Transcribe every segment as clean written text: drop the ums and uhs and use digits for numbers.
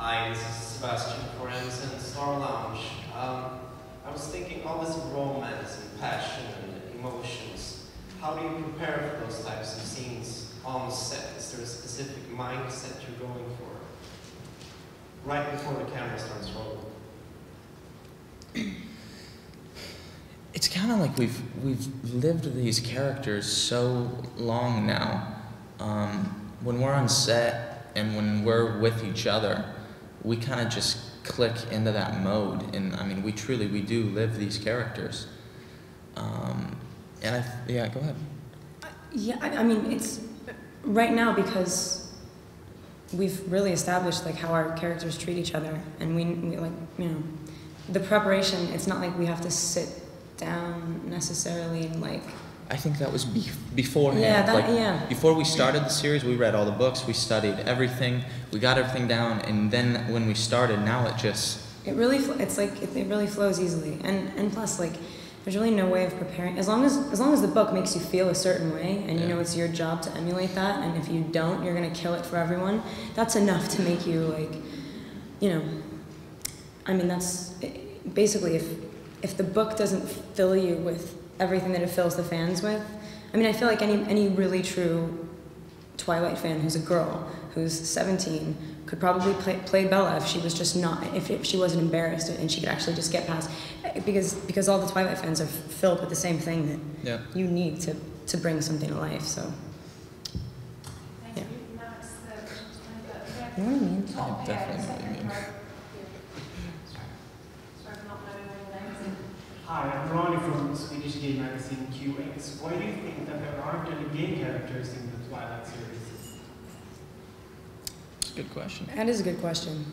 Hi, this is Sebastian Forens and Star Lounge. I was thinking all this romance and passion and emotions, how do you prepare for those types of scenes on set? Is there a specific mindset you're going for right before the camera starts rolling? It's kind of like we've lived these characters so long now. When we're on set and when we're with each other, we kind of just click into that mode, and I mean, we do live these characters. Yeah, go ahead. Yeah, I mean, it's right now because we've really established like how our characters treat each other, and we like, you know, the preparation. It's not like we have to sit down necessarily and like. I think that was beforehand. Yeah, yeah. Before we started the series, we read all the books, we studied everything, we got everything down, and then when we started, now it just. It really flows easily, and plus like, there's really no way of preparing as long as the book makes you feel a certain way, and you know it's your job to emulate that, and if you don't, you're gonna kill it for everyone. That's enough to make you like, you know. I mean, that's basically if the book doesn't fill you with everything that it fills the fans with. I mean, I feel like any really true Twilight fan who's a girl, who's 17, could probably play Bella if she was just not, if she wasn't embarrassed and she could actually just get past, because all the Twilight fans are filled with the same thing that you need to bring something to life, so. Thank you. Now it's the You know what I mean? I definitely know what you mean. Hi, I'm Ronnie from Swedish gay magazine QX. Why do you think that there aren't any gay characters in the Twilight series? It's a good question. That is a good question.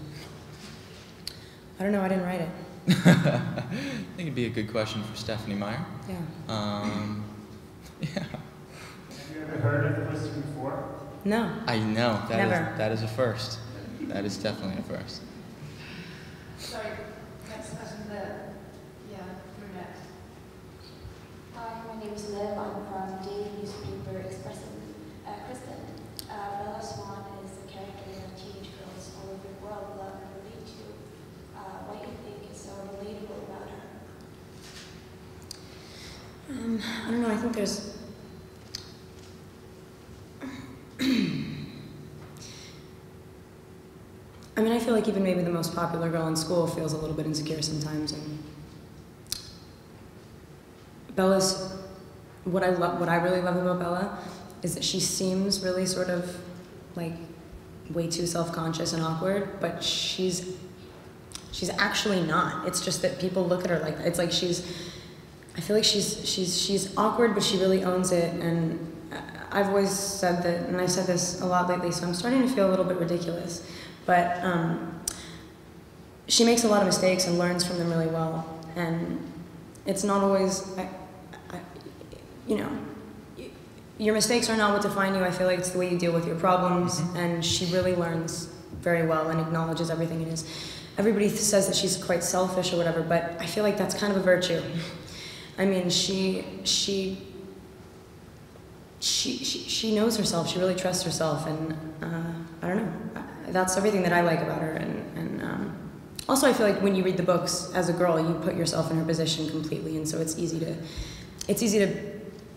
I don't know, I didn't write it. I think it'd be a good question for Stephanie Meyer. Yeah. Yeah. Have you ever heard of the question before? No. I know. Never. That is a first. That is definitely a first. Sorry, next question. You're next. Hi, my name is Liv. I'm from daily newspaper Expressen. Kristen, Bella Swan is a character that teenage girls all over the world love and relate to. What do you think is so relatable about her? I don't know, I think there's... I mean, I feel like even maybe the most popular girl in school feels a little bit insecure sometimes, and Bella's, what I really love about Bella is that she seems really sort of like way too self-conscious and awkward, but she's actually not. It's just that people look at her like that. It's like I feel like she's awkward, but she really owns it, and I've always said that, and I've said this a lot lately, so I'm starting to feel a little bit ridiculous, but she makes a lot of mistakes and learns from them really well, and it's not always, you know, your mistakes are not what define you. I feel like it's the way you deal with your problems, and she really learns very well and acknowledges everything it is. Everybody says that she's quite selfish or whatever, but I feel like that's kind of a virtue. I mean, she knows herself. She really trusts herself, and I don't know. That's everything that I like about her, and also I feel like when you read the books as a girl, you put yourself in her position completely, and so it's easy to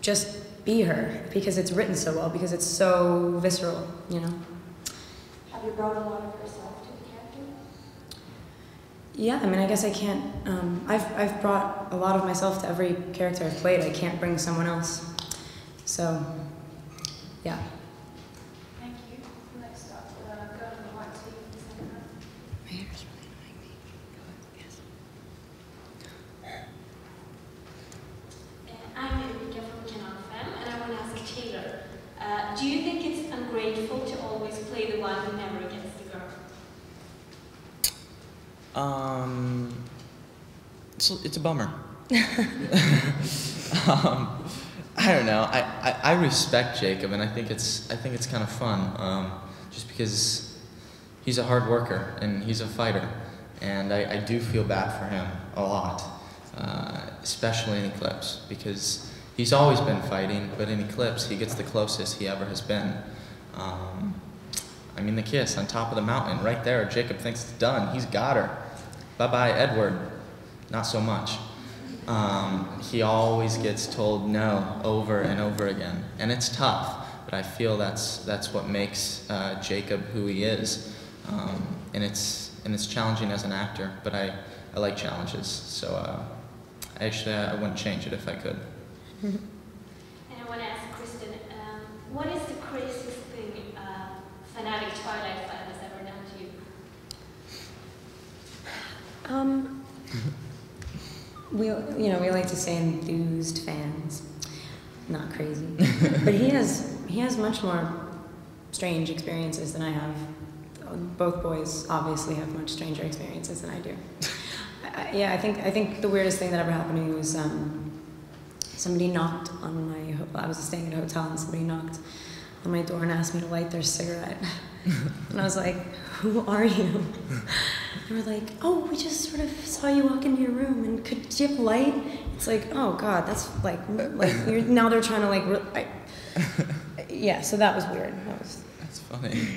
just be her because it's written so well, because it's so visceral, you know. Have you brought a lot of yourself to the character? Yeah, I mean, I guess I can't. I've brought a lot of myself to every character I've played. I can't bring someone else. So, yeah. Thank you. Next up, go to the white seat in the second row. My hair is really annoying me. Go ahead. Yes. I'm Erika from Canal Fem, and I want to ask Taylor, do you think it's ungrateful to always play the one who never gets the girl? It's a bummer. I don't know. I respect Jacob, and I think it's kind of fun, just because he's a hard worker and he's a fighter, and I do feel bad for him a lot, especially in Eclipse, because he's always been fighting, but in Eclipse he gets the closest he ever has been. I mean, the kiss on top of the mountain, right there. Jacob thinks it's done. He's got her. Bye-bye, Edward. Not so much. He always gets told no over and over again, and it's tough. But I feel that's what makes Jacob who he is, and it's challenging as an actor. But I like challenges, so I wouldn't change it if I could. And I want to ask Kristen, what is the craziest thing a fanatic Twilight fan has ever done to you? We like to say enthused fans, not crazy, but he has much more strange experiences than I have. Both boys obviously have much stranger experiences than I do. I think the weirdest thing that ever happened to me was somebody knocked on my. I was staying at a hotel and somebody knocked on my door and asked me to light their cigarette, and I was like, "Who are you?" They were like, "Oh, we just sort of saw you walk into your room, and do you have light?" It's like, oh God, that's like now they're trying to yeah. So that was weird. That's funny.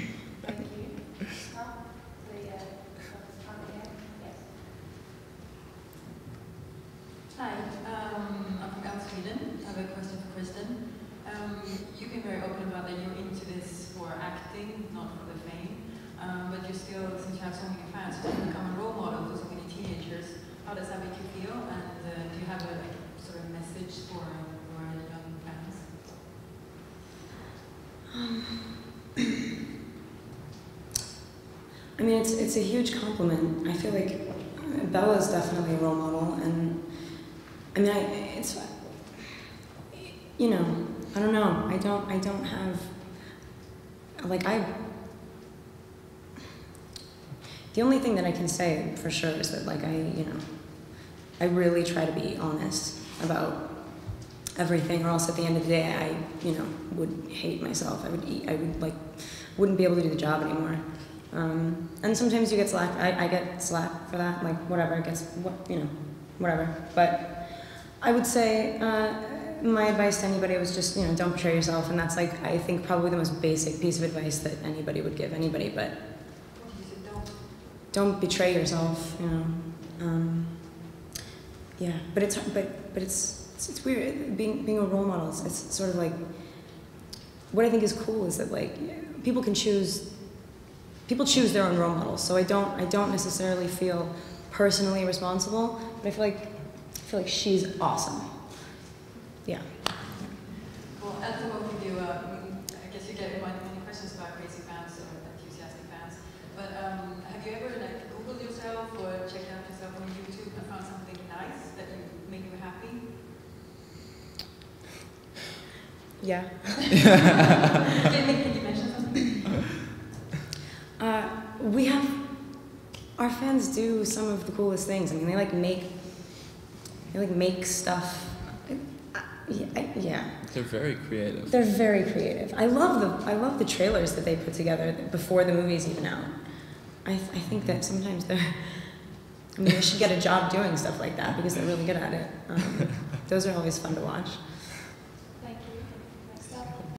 Thank you. Stop. Yes. Hi, I'm from Sweden. I have a question for Kristen. You've been very open about that you're into this for acting, not for the fame. But you still, since you have so many fans, you have become a role model for so many teenagers. How does that make you feel? And do you have a sort of message for your young fans? I mean, it's a huge compliment. I feel like Bella's definitely a role model, and I mean, I don't know. I don't have the only thing that I can say for sure is that I really try to be honest about everything, or else at the end of the day I would hate myself. I wouldn't be able to do the job anymore. And sometimes you get slack. I get slack for that. Whatever. Whatever. But I would say my advice to anybody was just don't betray yourself, and that's I think probably the most basic piece of advice that anybody would give anybody. But don't betray yourself. Yeah. But it's weird being a role model. It's sort of what I think is cool is that people choose their own role models. So I don't necessarily feel personally responsible, but I feel like she's awesome. Yeah. Well, at the moment you, I guess you get many questions about crazy fans or enthusiastic fans. But have you ever Googled yourself or checked out yourself on YouTube and found something nice that made you happy? Yeah. Can you mention something? Our fans do some of the coolest things. I mean, they make stuff. Yeah. They're very creative. They're very creative. I love the trailers that they put together before the movie's even out. I think that sometimes they should get a job doing stuff like that because they're really good at it. Those are always fun to watch.